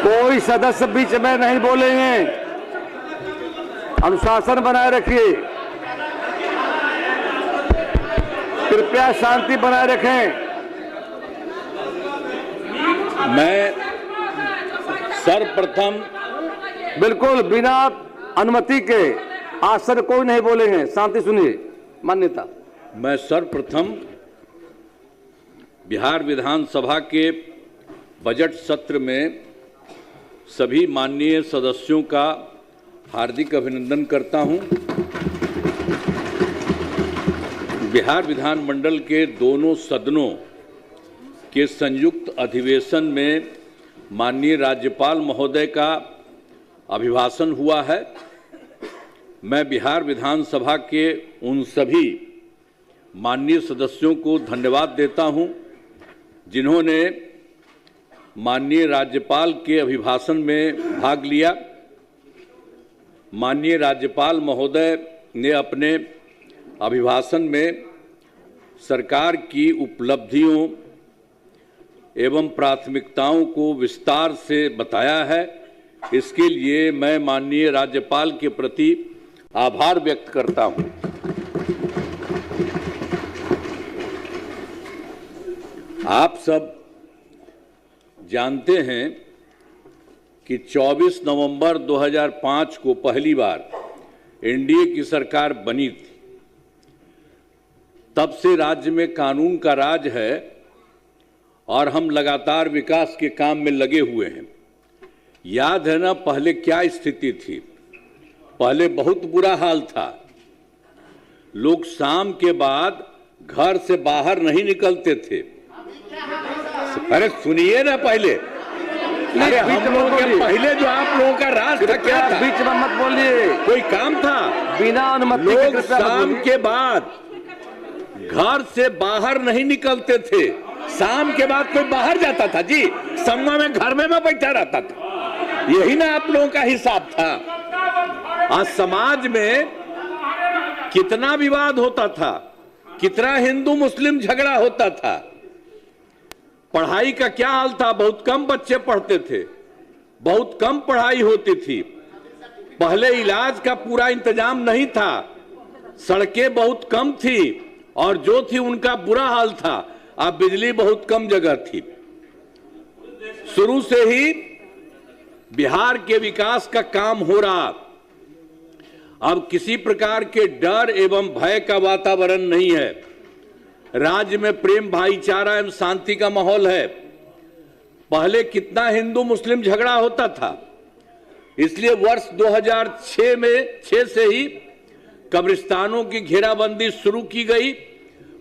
कोई सदस्य बीच में नहीं बोलेंगे। अनुशासन बनाए रखिए। कृपया शांति बनाए रखें। मैं सर्वप्रथम बिल्कुल बिना अनुमति के आसन कोई नहीं बोलेंगे। शांति सुनिए। मान्यता। मैं सर्वप्रथम बिहार विधानसभा के बजट सत्र में सभी माननीय सदस्यों का हार्दिक अभिनंदन करता हूं। बिहार विधानमंडल के दोनों सदनों के संयुक्त अधिवेशन में माननीय राज्यपाल महोदय का अभिभाषण हुआ है। मैं बिहार विधानसभा के उन सभी माननीय सदस्यों को धन्यवाद देता हूं जिन्होंने माननीय राज्यपाल के अभिभाषण में भाग लिया। माननीय राज्यपाल महोदय ने अपने अभिभाषण में सरकार की उपलब्धियों एवं प्राथमिकताओं को विस्तार से बताया है। इसके लिए मैं माननीय राज्यपाल के प्रति आभार व्यक्त करता हूं। आप सब जानते हैं कि 24 नवंबर 2005 को पहली बार एनडीए की सरकार बनी थी। तब से राज्य में कानून का राज है और हम लगातार विकास के काम में लगे हुए हैं। याद है ना पहले क्या स्थिति थी? पहले बहुत बुरा हाल था। लोग शाम के बाद घर से बाहर नहीं निकलते थे। अरे सुनिए ना पहले। अरे हम लोगों के पहले जो आप लोगों का राज था क्या था? बीच में मत बोलिए। कोई काम था? बिना अनुमति लोग शाम के बाद घर से बाहर नहीं निकलते थे। शाम के बाद कोई बाहर जाता था जी? सम्मा में घर में मैं बैठा रहता था। यही ना आप लोगों का हिसाब था। आज समाज में कितना विवाद होता था, कितना हिंदू मुस्लिम झगड़ा होता था। पढ़ाई का क्या हाल था? बहुत कम बच्चे पढ़ते थे, बहुत कम पढ़ाई होती थी। पहले इलाज का पूरा इंतजाम नहीं था, सड़कें बहुत कम थी और जो थी उनका बुरा हाल था। अब बिजली बहुत कम जगह थी। शुरू से ही बिहार के विकास का काम हो रहा। अब किसी प्रकार के डर एवं भय का वातावरण नहीं है। राज्य में प्रेम, भाईचारा एवं शांति का माहौल है। पहले कितना हिंदू मुस्लिम झगड़ा होता था। इसलिए वर्ष 2006 से ही कब्रिस्तानों की घेराबंदी शुरू की गई।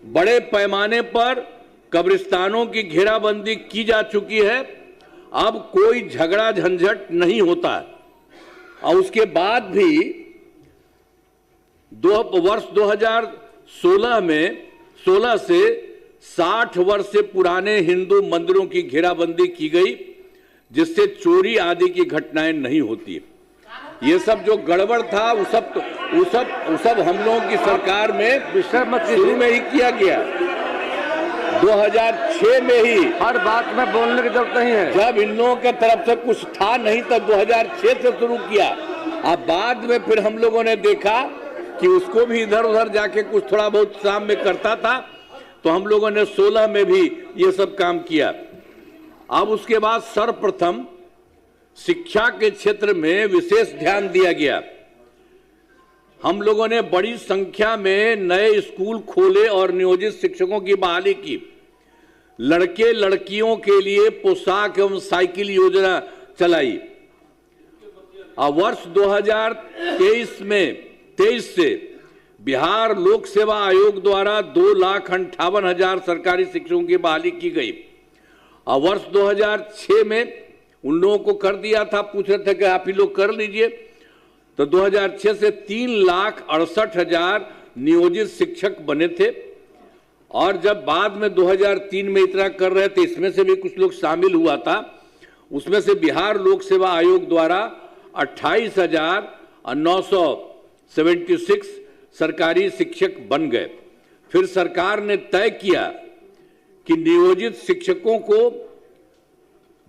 बड़े पैमाने पर कब्रिस्तानों की घेराबंदी की जा चुकी है। अब कोई झगड़ा झंझट नहीं होता। और उसके बाद भी वर्ष 2016 में 16 से 60 वर्ष से पुराने हिंदू मंदिरों की घेराबंदी की गई, जिससे चोरी आदि की घटनाएं नहीं होती। ये सब जो गड़बड़ था वो सब हम लोगों की सरकार में शुरू में ही किया गया। 2006 में ही। हर बात में बोलने की जरूरत नहीं है। जब इन लोगों की तरफ से कुछ था नहीं तो 2006 से शुरू किया। अब बाद में फिर हम लोगों ने देखा कि उसको भी इधर उधर जाके कुछ थोड़ा बहुत शाम में करता था, तो हम लोगों ने 16 में भी ये सब काम किया। अब उसके बाद सर्वप्रथम शिक्षा के क्षेत्र में विशेष ध्यान दिया गया। हम लोगों ने बड़ी संख्या में नए स्कूल खोले और नियोजित शिक्षकों की बहाली की। लड़के लड़कियों के लिए पोशाक एवं साइकिल योजना चलाई। वर्ष 2023 से बिहार लोक सेवा आयोग द्वारा 2,58,000 सरकारी शिक्षकों की बहाली की गई। और वर्ष 2006 में उन लोगों को कर दिया था, पूछ रहे थे कि आप ही लोग कर लीजिए, तो 2006 से 3,68,000 नियोजित शिक्षक बने थे। और जब बाद में 2003 में इतना कर रहे थे, इसमें से भी कुछ लोग शामिल हुआ था। उसमें से बिहार लोक सेवा आयोग द्वारा 28,976 सरकारी शिक्षक बन गए। फिर सरकार ने तय किया कि नियोजित शिक्षकों को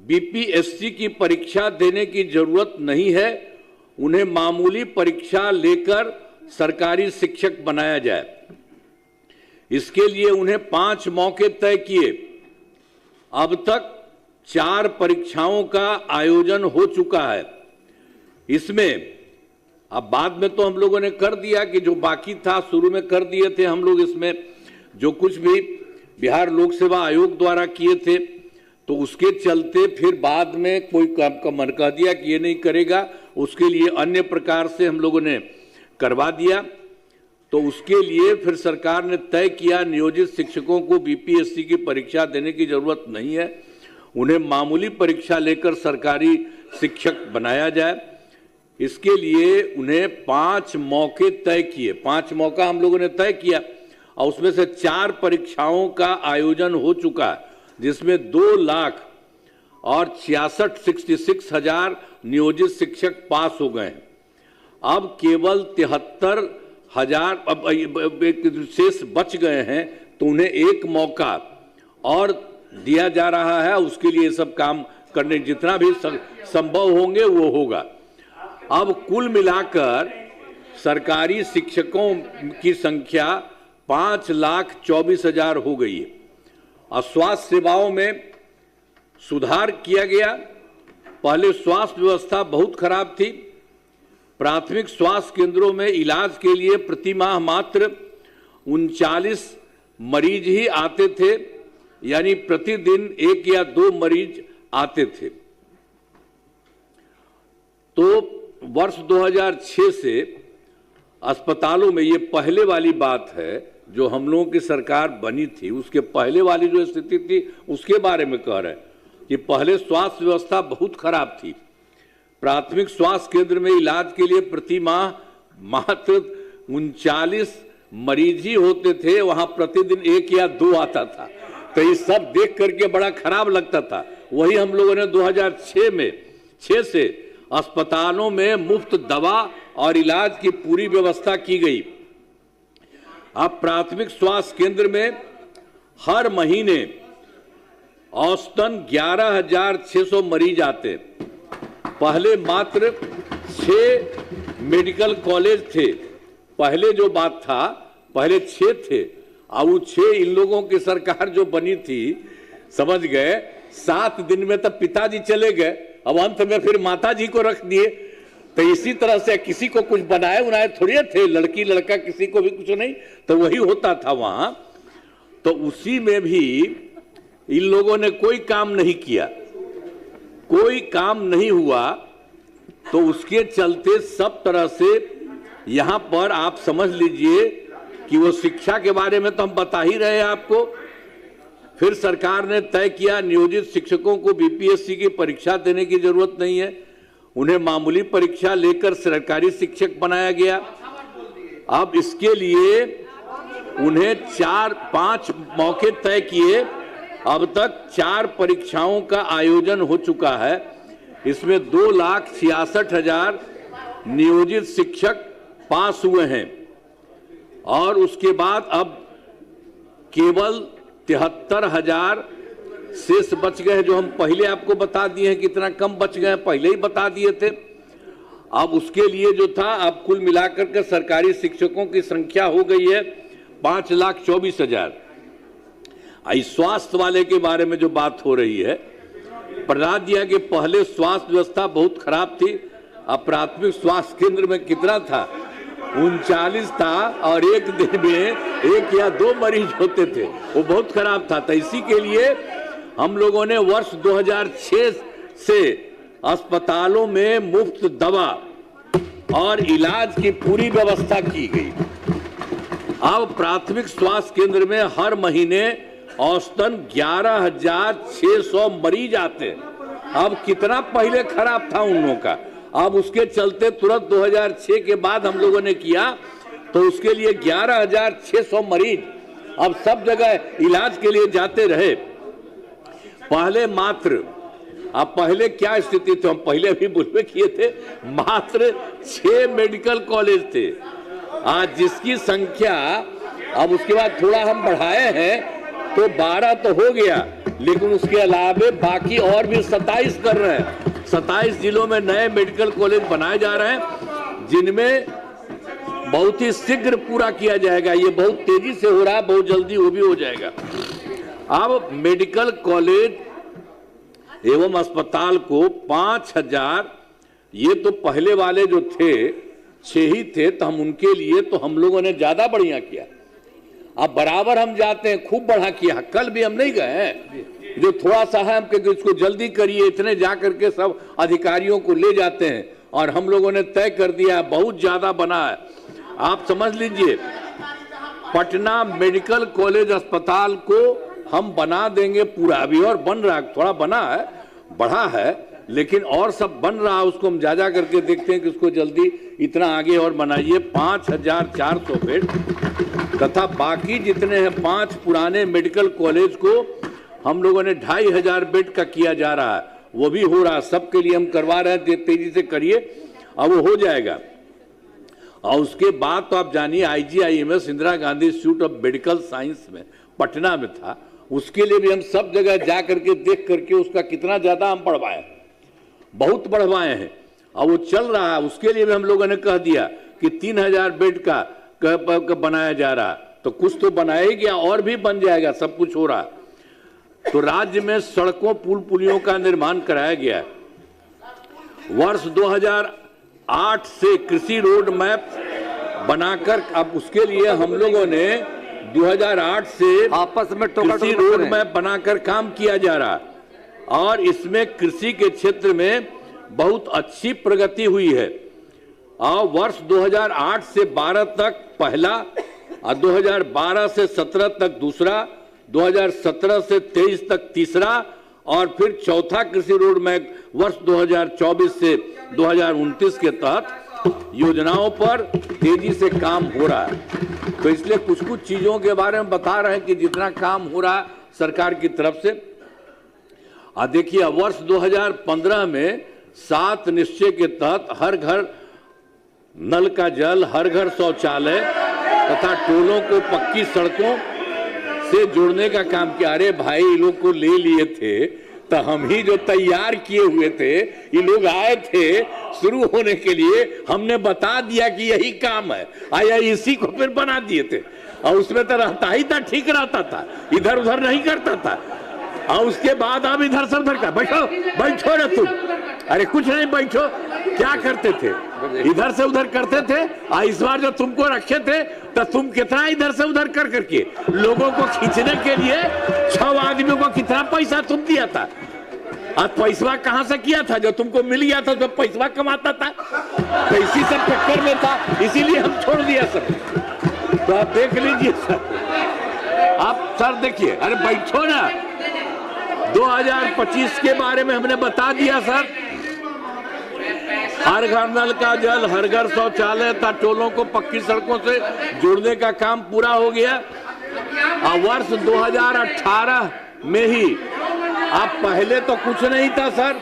बीपीएससी की परीक्षा देने की जरूरत नहीं है, उन्हें मामूली परीक्षा लेकर सरकारी शिक्षक बनाया जाए। इसके लिए उन्हें 5 मौके तय किए। अब तक 4 परीक्षाओं का आयोजन हो चुका है। इसमें अब बाद में तो हम लोगों ने कर दिया कि जो बाकी था शुरू में कर दिए थे हम लोग, इसमें जो कुछ भी बिहार लोक सेवा आयोग द्वारा किए थे, तो उसके चलते फिर बाद में कोई काम का मन कह दिया कि ये नहीं करेगा, उसके लिए अन्य प्रकार से हम लोगों ने करवा दिया। तो उसके लिए फिर सरकार ने तय किया नियोजित शिक्षकों को बीपीएससी की परीक्षा देने की जरूरत नहीं है, उन्हें मामूली परीक्षा लेकर सरकारी शिक्षक बनाया जाए। इसके लिए उन्हें 5 मौके तय किए, 5 मौका हम लोगों ने तय किया और उसमें से 4 परीक्षाओं का आयोजन हो चुका है, जिसमें 2,66,000 नियोजित शिक्षक पास हो गए हैं। अब केवल 73,000 अब शेष बच गए हैं, तो उन्हें 1 मौका और दिया जा रहा है। उसके लिए सब काम करने जितना भी संभव होंगे वो होगा। अब कुल मिलाकर सरकारी शिक्षकों की संख्या 5,24,000 हो गई है। और स्वास्थ्य सेवाओं में सुधार किया गया। पहले स्वास्थ्य व्यवस्था बहुत खराब थी। प्राथमिक स्वास्थ्य केंद्रों में इलाज के लिए प्रति माह मात्र 39 मरीज ही आते थे, यानी प्रतिदिन 1 या 2 मरीज आते थे। तो वर्ष 2006 से अस्पतालों में, ये पहले वाली बात है जो हम लोगों की सरकार बनी थी, उसके पहले वाली जो स्थिति थी उसके बारे में कह रहे हैं कि पहले स्वास्थ्य व्यवस्था बहुत खराब थी। प्राथमिक स्वास्थ्य केंद्र में इलाज के लिए प्रति माह मात्र 39 मरीज ही होते थे, वहां प्रतिदिन 1 या 2 आता था। तो ये सब देख करके बड़ा खराब लगता था। वही हम लोगों ने 2006 से अस्पतालों में मुफ्त दवा और इलाज की पूरी व्यवस्था की गई। अब प्राथमिक स्वास्थ्य केंद्र में हर महीने औसतन 11,600 मरीज आते। पहले मात्र 6 मेडिकल कॉलेज थे। पहले जो बात था, पहले 6 थे। अब वो 6 इन लोगों की सरकार जो बनी थी, समझ गए, 7 दिन में तब पिताजी चले गए, अब अंत में फिर माताजी को रख दिए। तो इसी तरह से किसी को कुछ बनाए उनाए थोड़ी थे, लड़की लड़का किसी को भी कुछ नहीं, तो वही होता था वहां। तो उसी में भी इन लोगों ने कोई काम नहीं किया, कोई काम नहीं हुआ। तो उसके चलते सब तरह से यहां पर आप समझ लीजिए कि वो शिक्षा के बारे में तो हम बता ही रहे हैं आपको। फिर सरकार ने तय किया नियोजित शिक्षकों को बीपीएससी की परीक्षा देने की जरूरत नहीं है, उन्हें मामूली परीक्षा लेकर सरकारी शिक्षक बनाया गया। अब इसके लिए उन्हें 4-5 मौके तय किए। अब तक 4 परीक्षाओं का आयोजन हो चुका है। इसमें 2,66,000 नियोजित शिक्षक पास हुए हैं और उसके बाद अब केवल 73,000 शेष बच गए, जो हम पहले आपको बता दिए हैं कितना कम बच गए, पहले ही बता दिए थे। अब उसके लिए जो था, अब कुल मिलाकर के सरकारी शिक्षकों की संख्या हो गई है 5,24,000। इस स्वास्थ्य वाले के बारे में जो बात हो रही है, प्रहलाद जी के पहले स्वास्थ्य व्यवस्था बहुत खराब थी। अब प्राथमिक स्वास्थ्य केंद्र में कितना था, 39 था और एक दिन में 1 या 2 मरीज होते थे, वो बहुत खराब था। तो इसी के लिए हम लोगों ने वर्ष 2006 से अस्पतालों में मुफ्त दवा और इलाज की पूरी व्यवस्था की गई। अब प्राथमिक स्वास्थ्य केंद्र में हर महीने औसतन 11,600 मरीज आते। अब कितना पहले खराब था उन लोगों का, अब उसके चलते तुरंत 2006 के बाद हम लोगों ने किया, तो उसके लिए 11,600 मरीज अब सब जगह इलाज के लिए जाते रहे। पहले मात्र, अब पहले क्या स्थिति थी, हम पहले भी बुलवे किए थे, मात्र 6 मेडिकल कॉलेज थे। आज जिसकी संख्या, अब उसके बाद थोड़ा हम बढ़ाए हैं, तो 12 तो हो गया, लेकिन उसके अलावे बाकी और भी 27 कर रहे हैं। 27 जिलों में नए मेडिकल कॉलेज बनाए जा रहे हैं, जिनमें बहुत ही शीघ्र पूरा किया जाएगा। ये बहुत तेजी से हो रहा है, बहुत जल्दी वो भी हो जाएगा। अब मेडिकल कॉलेज एवं अस्पताल को 5000, ये तो पहले वाले जो थे 6 ही थे, तो हम उनके लिए तो हम लोगों ने ज्यादा बढ़िया किया। अब बराबर हम जाते हैं, खूब बढ़ा किया। कल भी हम नहीं गए हैं, जो थोड़ा सा है हम इसको जल्दी करिए, इतने जा करके सब अधिकारियों को ले जाते हैं, और हम लोगों ने तय कर दिया है, बहुत ज्यादा बना है। आप समझ लीजिए, पटना मेडिकल कॉलेज अस्पताल को हम बना देंगे पूरा। अभी और बन रहा है, थोड़ा बना है, बढ़ा है, लेकिन और सब बन रहा है। उसको हम जा करके देखते हैं कि उसको जल्दी इतना आगे और बनाइए। 5400 बेड, तथा बाकी जितने हैं 5 पुराने मेडिकल कॉलेज को हम लोगों ने 2500 बेड का किया जा रहा है। वो भी हो रहा है, सबके लिए हम करवा रहे हैं, तेजी से करिए, अब वो हो जाएगा। और उसके बाद तो आप जानिए, IGIMS Indira Gandhi institute of medical science में पटना में था, उसके लिए भी हम सब जगह जा करके देख करके उसका कितना ज्यादा हम बढ़वाए, बहुत बढ़वाए हैं, और वो चल रहा है। उसके लिए भी हम लोगों ने कह दिया कि 3000 बेड का बनाया जा रहा है, तो कुछ तो बनाया ही गया, और भी बन जाएगा, सब कुछ हो रहा। तो राज्य में सड़कों पुल पुलियों का निर्माण कराया गया है। वर्ष 2008 से कृषि रोड मैप बनाकर, अब उसके लिए हम लोगों ने 2008 से आपस में कृषि रोड मैप बनाकर काम किया जा रहा, और इसमें कृषि के क्षेत्र में बहुत अच्छी प्रगति हुई है। और वर्ष 2008 से 12 तक पहला, और 2012 से 17 तक दूसरा, 2017 से 23 तक तीसरा, और फिर चौथा कृषि रोड मैप वर्ष 2024 से 2029 के तहत योजनाओं पर तेजी से काम हो रहा है। तो इसलिए कुछ कुछ चीजों के बारे में बता रहे हैं कि जितना काम हो रहा है सरकार की तरफ से। देखिए, वर्ष 2015 में 7 निश्चय के तहत हर घर नल का जल, हर घर शौचालय तथा टोलों को पक्की सड़कों से जोड़ने का काम किया। अरे भाई, ये लोग को ले लिए थे, तो हम ही जो तैयार किए हुए थे, ये लोग आए थे शुरू होने के लिए, हमने बता दिया कि यही काम है, आया इसी को फिर बना दिए थे। और उसमें तो रहता ही था, ठीक रहता था, इधर उधर नहीं करता था। और उसके बाद अब इधर से उधर का, बैठो बैठो ना तुम, अरे कुछ नहीं, बैठो। क्या करते थे, इधर से उधर करते थे। इस बार जो तुमको रखे थे, तो तुम कितना इधर से उधर कर करके लोगों को खींचने के लिए 6 आदमियों को कितना पैसा तुम दिया था। और पैसा कहां से किया था, जो तुमको मिल गया था तो पैसा कमाता था, तो इसी सब चक्कर में था, इसीलिए हम छोड़ दिया सब। तो आप देख लीजिए सर, आप सर देखिए, अरे बैठो ना। 2025 के बारे में हमने बता दिया सर, हर घर नल का जल, हर घर शौचालय तथा टोलों को पक्की सड़कों से जोड़ने का काम पूरा हो गया। और वर्ष 2018 में ही, अब पहले तो कुछ नहीं था सर,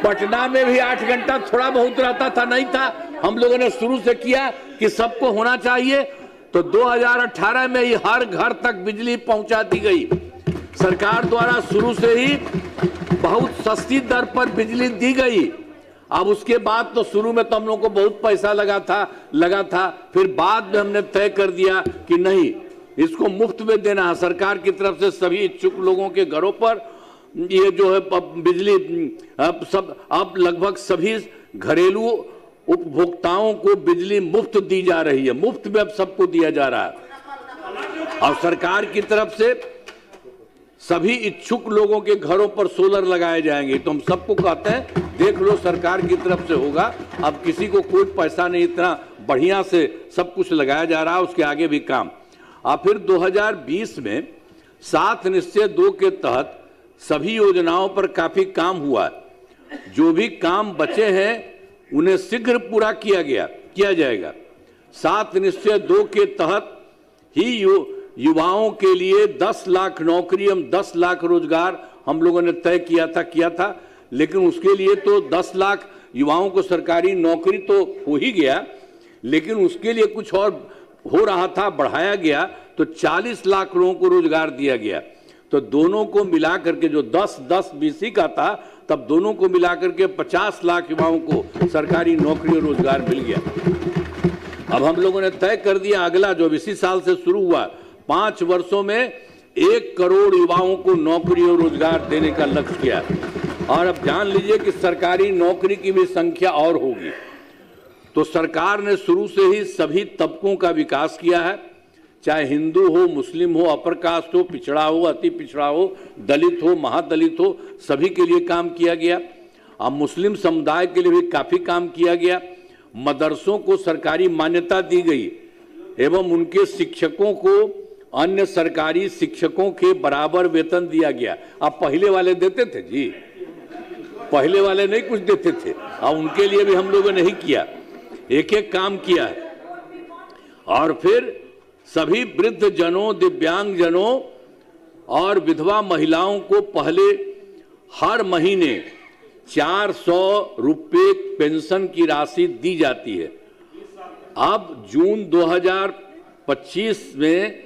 पटना में भी 8 घंटा थोड़ा बहुत रहता था, नहीं था। हम लोगों ने शुरू से किया कि सबको होना चाहिए, तो 2018 में ही हर घर तक बिजली पहुंचा दी गई। सरकार द्वारा शुरू से ही बहुत सस्ती दर पर बिजली दी गई। अब उसके बाद तो शुरू में तो हम लोगों को बहुत पैसा लगा था, फिर बाद में हमने तय कर दिया कि नहीं, इसको मुफ्त में देना है। सरकार की तरफ से सभी इच्छुक लोगों के घरों पर ये जो है बिजली अब लगभग सभी घरेलू उपभोक्ताओं को बिजली मुफ्त दी जा रही है, मुफ्त में अब सबको दिया जा रहा है। और सरकार की तरफ से सभी इच्छुक लोगों के घरों पर सोलर लगाए जाएंगे। तो हम सबको कहते हैं, देख लो, सरकार की तरफ से होगा, अब किसी को कोई पैसा नहीं, इतना बढ़िया से सब कुछ लगाया जा रहा है, उसके आगे भी काम। और फिर 2020 में 7 निश्चय 2 के तहत सभी योजनाओं पर काफी काम हुआ। जो भी काम बचे हैं उन्हें शीघ्र पूरा किया जाएगा। 7 निश्चय 2 के तहत ही युवाओं के लिए 10 लाख नौकरी, हम 10 लाख रोजगार हम लोगों ने तय किया था। लेकिन उसके लिए तो 10 लाख युवाओं को सरकारी नौकरी तो हो ही गया, लेकिन उसके लिए कुछ और हो रहा था, बढ़ाया गया। तो 40 लाख लोगों को रोजगार दिया गया। तो दोनों को मिला करके जो 10-10 बीसी का था, तब दोनों को मिला करके 50 लाख युवाओं को सरकारी नौकरी और रोजगार मिल गया। अब हम लोगों ने तय कर दिया अगला जो इसी साल से शुरू हुआ 5 वर्षों में 1 करोड़ युवाओं को नौकरी और रोजगार देने का लक्ष्य किया। और अब जान लीजिए कि सरकारी नौकरी की भी संख्या और होगी। तो सरकार ने शुरू से ही सभी तबकों का विकास किया है, चाहे हिंदू हो, मुस्लिम हो, अपर कास्ट हो, पिछड़ा हो, अति पिछड़ा हो, दलित हो, महादलित हो, सभी के लिए काम किया गया। अब मुस्लिम समुदाय के लिए भी काफी काम किया गया। मदरसों को सरकारी मान्यता दी गई एवं उनके शिक्षकों को अन्य सरकारी शिक्षकों के बराबर वेतन दिया गया। अब पहले वाले देते थे जी, पहले वाले नहीं कुछ देते थे, अब उनके लिए भी हम लोगों ने नहीं किया, एक एक काम किया है। और फिर सभी वृद्ध जनों, दिव्यांग जनों और विधवा महिलाओं को पहले हर महीने 400 रुपये पेंशन की राशि दी जाती है। अब जून 2025 में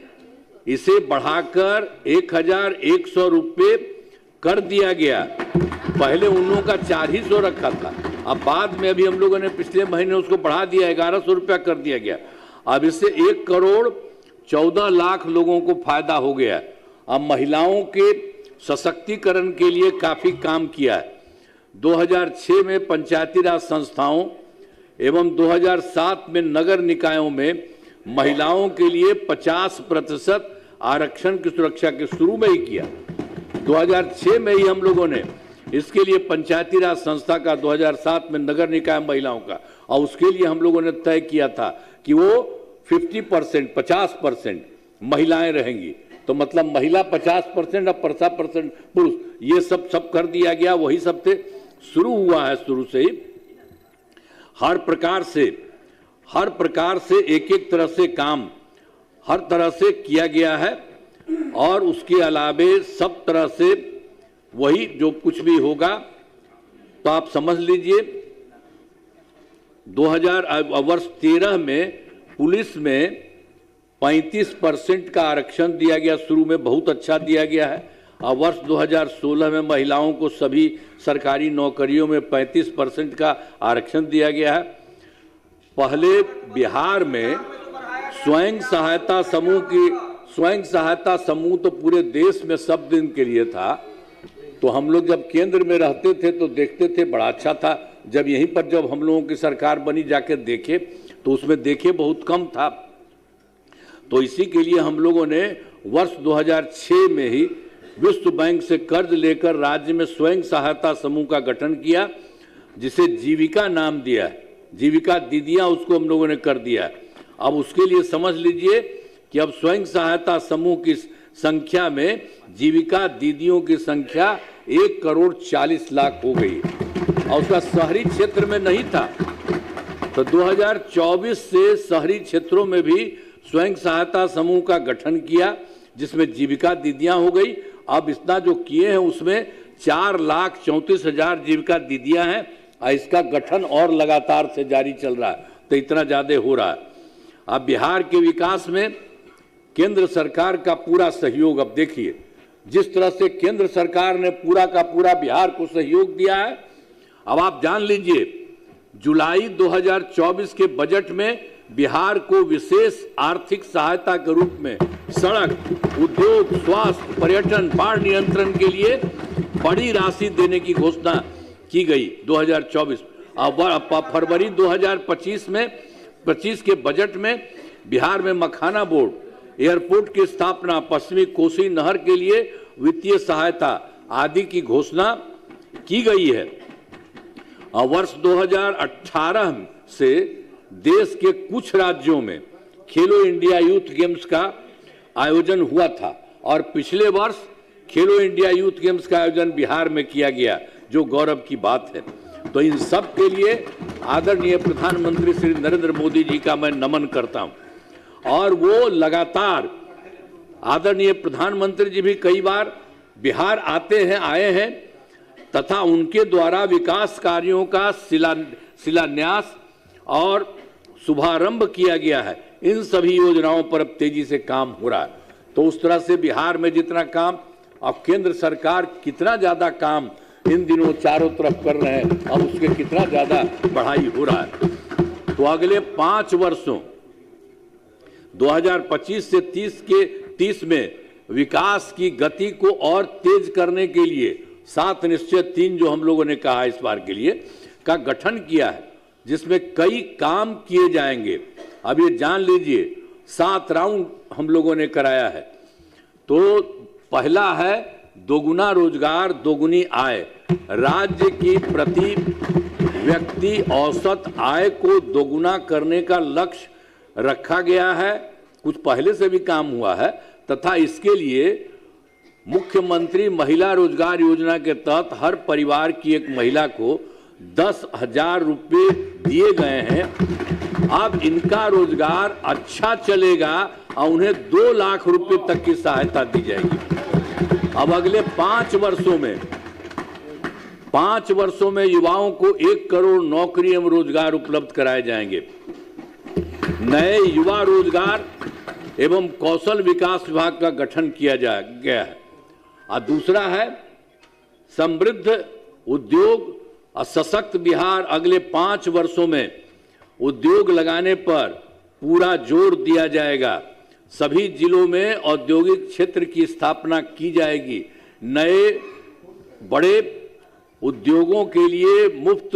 इसे बढ़ाकर 1100 रुपये कर दिया गया। पहले उन लोगों का 400 रखा था, अब बाद में अभी हम लोगों ने पिछले महीने उसको बढ़ा दिया, 1100 रुपया कर दिया गया। अब इससे 1 करोड़ 14 लाख लोगों को फायदा हो गया। अब महिलाओं के सशक्तिकरण के लिए काफी काम किया है। 2006 में पंचायती राज संस्थाओं एवं 2007 में नगर निकायों में महिलाओं के लिए 50% आरक्षण की सुरक्षा के शुरू में ही किया। 2006 में ही हम लोगों ने इसके लिए पंचायती राज संस्था का, 2007 में नगर निकाय महिलाओं का, और उसके लिए हम लोगों ने तय किया था कि वो 50% महिलाएं रहेंगी। तो मतलब महिला 50% और 50% पुरुष, ये सब कर दिया गया। वही सब से शुरू हुआ है, शुरू से ही हर प्रकार से एक तरह से काम हर तरह से किया गया है। और उसके अलावे सब तरह से वही जो कुछ भी होगा, तो आप समझ लीजिए 2013 में पुलिस में 35% का आरक्षण दिया गया, शुरू में बहुत अच्छा दिया गया है। और वर्ष 2016 में महिलाओं को सभी सरकारी नौकरियों में 35% का आरक्षण दिया गया है। पहले बिहार में स्वयं सहायता समूह तो पूरे देश में सब दिन के लिए था। तो हम लोग जब केंद्र में रहते थे तो देखते थे, बड़ा अच्छा था। जब यहीं पर जब हम लोगों की सरकार बनी जाके देखे तो उसमें देखे बहुत कम था। तो इसी के लिए हम लोगों ने वर्ष 2006 में ही विश्व बैंक से कर्ज लेकर राज्य में स्वयं सहायता समूह का गठन किया, जिसे जीविका नाम दिया है। जीविका दीदियां उसको हम लोगों ने कर दिया है। अब उसके लिए समझ लीजिए कि अब स्वयं सहायता समूह की संख्या में जीविका दीदियों की संख्या 1 करोड़ 40 लाख हो गई, और उसका शहरी क्षेत्र में नहीं था। तो 2024 से शहरी क्षेत्रों में भी स्वयं सहायता समूह का गठन किया, जिसमें जीविका दीदियां हो गई। अब इतना जो किए हैं उसमें 4,34,000 जीविका दीदियां हैं, और इसका गठन और लगातार से जारी चल रहा है। तो इतना ज्यादा हो रहा है। अब बिहार के विकास में केंद्र सरकार का पूरा सहयोग, अब देखिए जिस तरह से केंद्र सरकार ने पूरा का पूरा बिहार को सहयोग दिया है। अब आप जान लीजिए जुलाई 2024 के बजट में बिहार को विशेष आर्थिक सहायता के रूप में सड़क, उद्योग, स्वास्थ्य, पर्यटन, बाढ़ नियंत्रण के लिए बड़ी राशि देने की घोषणा की गई 2024। अब फरवरी 2025 के बजट में बिहार में मखाना बोर्ड, एयरपोर्ट की स्थापना, पश्चिमी कोसी नहर के लिए वित्तीय सहायता आदि की घोषणा की गई है। वर्ष 2018 से देश के कुछ राज्यों में खेलो इंडिया यूथ गेम्स का आयोजन हुआ था, और पिछले वर्ष खेलो इंडिया यूथ गेम्स का आयोजन बिहार में किया गया, जो गौरव की बात है। तो इन सब के लिए आदरणीय प्रधानमंत्री श्री नरेंद्र मोदी जी का मैं नमन करता हूं। और वो लगातार, आदरणीय प्रधानमंत्री जी भी कई बार बिहार आए हैं, तथा उनके द्वारा विकास कार्यों का शिलान्यास और शुभारंभ किया गया है। इन सभी योजनाओं पर अब तेजी से काम हो रहा है। तो उस तरह से बिहार में जितना काम, अब केंद्र सरकार कितना ज्यादा काम इन दिनों चारों तरफ कर रहे हैं, अब उसके कितना ज्यादा बढ़ाई हो रहा है। तो अगले 5 वर्षों 2025 से 30 में विकास की गति को और तेज करने के लिए 7 निश्चय 3 जो हम लोगों ने कहा इस बार के लिए का गठन किया है, जिसमें कई काम किए जाएंगे। अब ये जान लीजिए 7 राउंड हम लोगों ने कराया है। तो पहला है दोगुना रोजगार दोगुनी आय। राज्य की प्रति व्यक्ति औसत आय को दोगुना करने का लक्ष्य रखा गया है। कुछ पहले से भी काम हुआ है तथा इसके लिए मुख्यमंत्री महिला रोजगार योजना के तहत हर परिवार की एक महिला को 10,000 रुपये दिए गए हैं। अब इनका रोजगार अच्छा चलेगा और उन्हें 2 लाख रुपए तक की सहायता दी जाएगी। अब अगले 5 वर्षों में युवाओं को 1 करोड़ नौकरी एवं रोजगार उपलब्ध कराए जाएंगे। नए युवा रोजगार एवं कौशल विकास विभाग का गठन किया गया है। और दूसरा है समृद्ध उद्योग और सशक्त बिहार। अगले 5 वर्षों में उद्योग लगाने पर पूरा जोर दिया जाएगा। सभी जिलों में औद्योगिक क्षेत्र की स्थापना की जाएगी। नए बड़े उद्योगों के लिए मुफ्त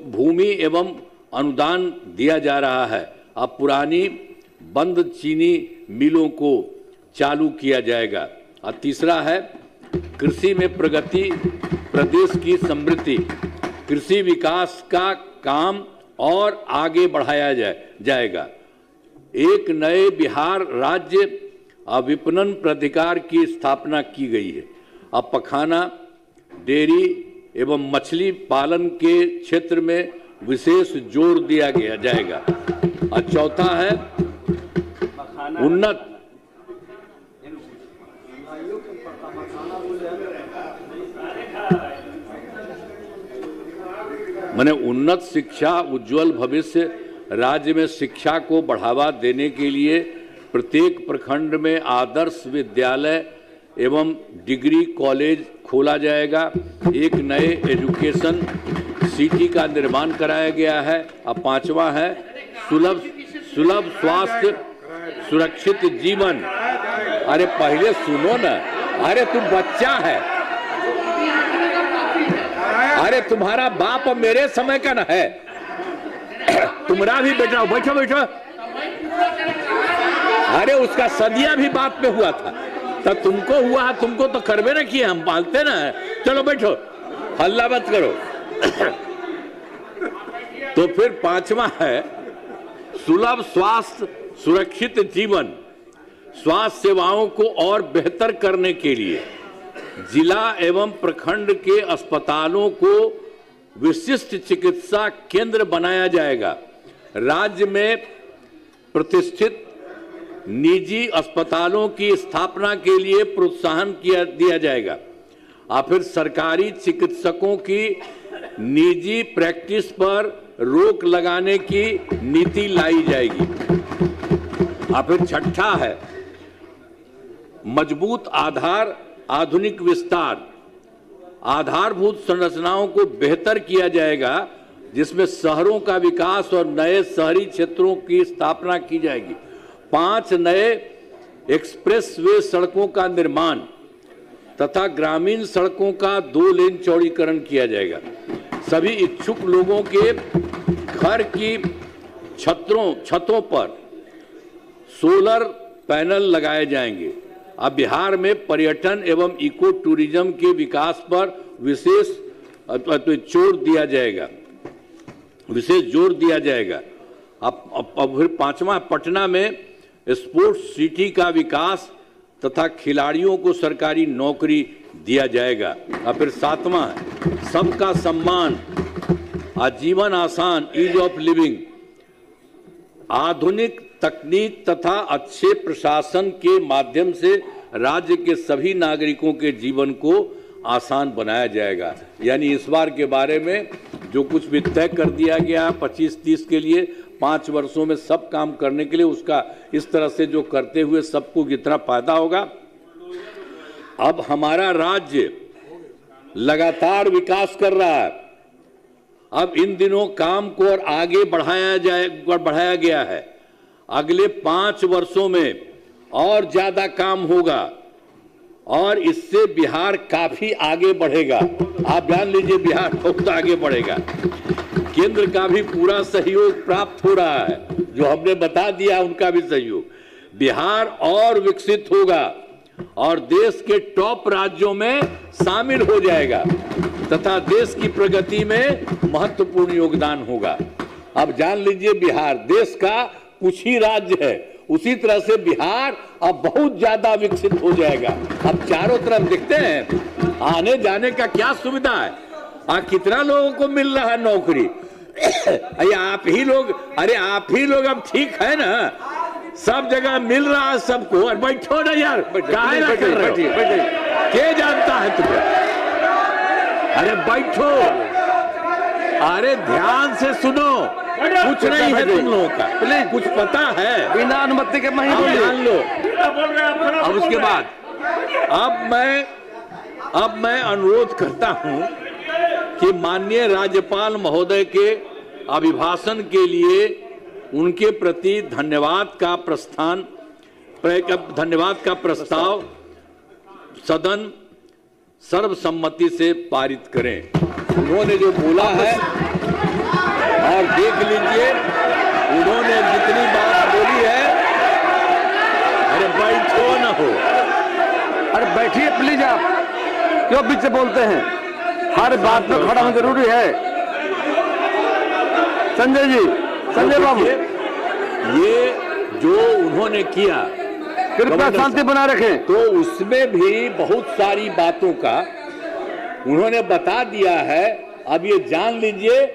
भूमि एवं अनुदान दिया जा रहा है। अब पुरानी बंद चीनी मिलों को चालू किया जाएगा। और तीसरा है कृषि में प्रगति, प्रदेश की समृद्धि। कृषि विकास का काम और आगे बढ़ाया जाएगा। एक नए बिहार राज्य विपणन प्राधिकार की स्थापना की गई है। अब पखाना, डेयरी एवं मछली पालन के क्षेत्र में विशेष जोर दिया जाएगा। और चौथा है उन्नत उन्नत शिक्षा, उज्जवल भविष्य। राज्य में शिक्षा को बढ़ावा देने के लिए प्रत्येक प्रखंड में आदर्श विद्यालय एवं डिग्री कॉलेज खोला जाएगा। एक नए एजुकेशन सिटी का निर्माण कराया गया है। अब 5वां है सुलभ स्वास्थ्य सुरक्षित जीवन। अरे पहले सुनो ना, अरे तुम बच्चा है, अरे तुम्हारा बाप मेरे समय का ना है, तुम्हारा भी बेटा। बैठो बैठो। अरे उसका सदिया भी बात पे हुआ था, तब तुमको हुआ, तुमको तो करबे ना किए, हम पालते ना। चलो बैठो, हल्ला मत करो। तो फिर 5वां है सुलभ स्वास्थ्य सुरक्षित जीवन। स्वास्थ्य सेवाओं को और बेहतर करने के लिए जिला एवं प्रखंड के अस्पतालों को विशिष्ट चिकित्सा केंद्र बनाया जाएगा। राज्य में प्रतिष्ठित निजी अस्पतालों की स्थापना के लिए प्रोत्साहन दिया जाएगा। और फिर सरकारी चिकित्सकों की निजी प्रैक्टिस पर रोक लगाने की नीति लाई जाएगी। और फिर छठा है मजबूत आधार आधुनिक विस्तार। आधारभूत संरचनाओं को बेहतर किया जाएगा, जिसमें शहरों का विकास और नए शहरी क्षेत्रों की स्थापना की जाएगी। 5 नए एक्सप्रेसवे सड़कों का निर्माण तथा ग्रामीण सड़कों का 2 लेन चौड़ीकरण किया जाएगा। सभी इच्छुक लोगों के घर की छतों पर सोलर पैनल लगाए जाएंगे। अब बिहार में पर्यटन एवं इको टूरिज्म के विकास पर विशेष जोर दिया जाएगा। अब फिर 5वां पटना में स्पोर्ट्स सिटी का विकास तथा खिलाड़ियों को सरकारी नौकरी दिया जाएगा। और फिर 7वां सबका सम्मान, आजीवन आसान, ईज ऑफ लिविंग। आधुनिक तकनीक तथा अच्छे प्रशासन के माध्यम से राज्य के सभी नागरिकों के जीवन को आसान बनाया जाएगा। यानी इस बार के बारे में जो कुछ भी तय कर दिया गया 25-30 के लिए, 5 वर्षों में सब काम करने के लिए उसका इस तरह से जो करते हुए सबको कितना फायदा होगा। अब हमारा राज्य लगातार विकास कर रहा है। अब इन दिनों काम को और आगे बढ़ाया गया है। अगले 5 वर्षों में और ज्यादा काम होगा और इससे बिहार काफी आगे बढ़ेगा। आप जान लीजिए बिहार बहुत आगे बढ़ेगा। केंद्र का भी पूरा सहयोग प्राप्त हो रहा है, जो हमने बता दिया उनका भी सहयोग। बिहार और विकसित होगा और देश के टॉप राज्यों में शामिल हो जाएगा तथा देश की प्रगति में महत्वपूर्ण योगदान होगा। अब जान लीजिए बिहार देश का कुछ ही राज्य है, उसी तरह से बिहार अब बहुत ज्यादा विकसित हो जाएगा। अब चारों तरफ देखते हैं आने जाने का क्या सुविधा है, कितना लोगों को मिल रहा है नौकरी। आप ही लोग अब ठीक है ना, सब जगह मिल रहा है सबको। और बैठो ना यार, काहे ना कर रहे हो? क्या जानता है तुम्हें? अरे बैठो, अरे ध्यान से सुनो, कुछ नहीं है तुम लोगों का, प्लीज कुछ पता है, बिना अनुमति के नहीं बोलिए। जान लो। अब उसके बाद अब मैं अनुरोध करता हूं कि माननीय राज्यपाल महोदय के अभिभाषण के लिए उनके प्रति धन्यवाद का प्रस्ताव सदन सर्वसम्मति से पारित करें। उन्होंने जो बोला है और देख लीजिए उन्होंने जितनी बात बोली है। अरे बैठो न हो, अरे बैठिए प्लीज, आप क्यों बीच से बोलते हैं? हर बात में खड़ा होना जरूरी है। संजय बाबू, ये जो उन्होंने किया कृपया शांति बनाए रखें। तो उसमें भी बहुत सारी बातों का उन्होंने बता दिया है। अब ये जान लीजिए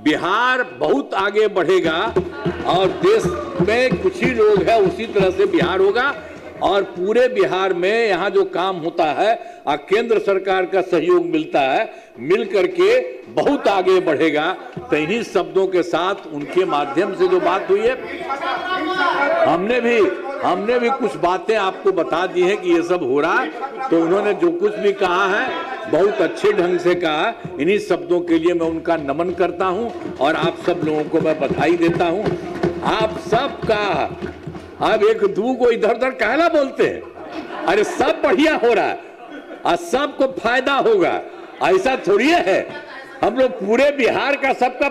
बिहार बहुत आगे बढ़ेगा और देश में कुछ ही लोग हैं उसी तरह से बिहार होगा और पूरे बिहार में यहाँ जो काम होता है और केंद्र सरकार का सहयोग मिलता है, मिल करके बहुत आगे बढ़ेगा। तो इन्हीं शब्दों के साथ उनके माध्यम से जो बात हुई है, हमने भी कुछ बातें आपको बता दी हैं कि ये सब हो रहा है। तो उन्होंने जो कुछ भी कहा है बहुत अच्छे ढंग से कहा। इन्हीं शब्दों के लिए मैं उनका नमन करता हूं और आप सब लोगों को मैं बधाई देता हूं। आप सबका अब एक दू को इधर उधर कहना बोलते हैं, अरे सब बढ़िया हो रहा है और सबको फायदा होगा, ऐसा थोड़ी है। हम लोग पूरे बिहार का सबका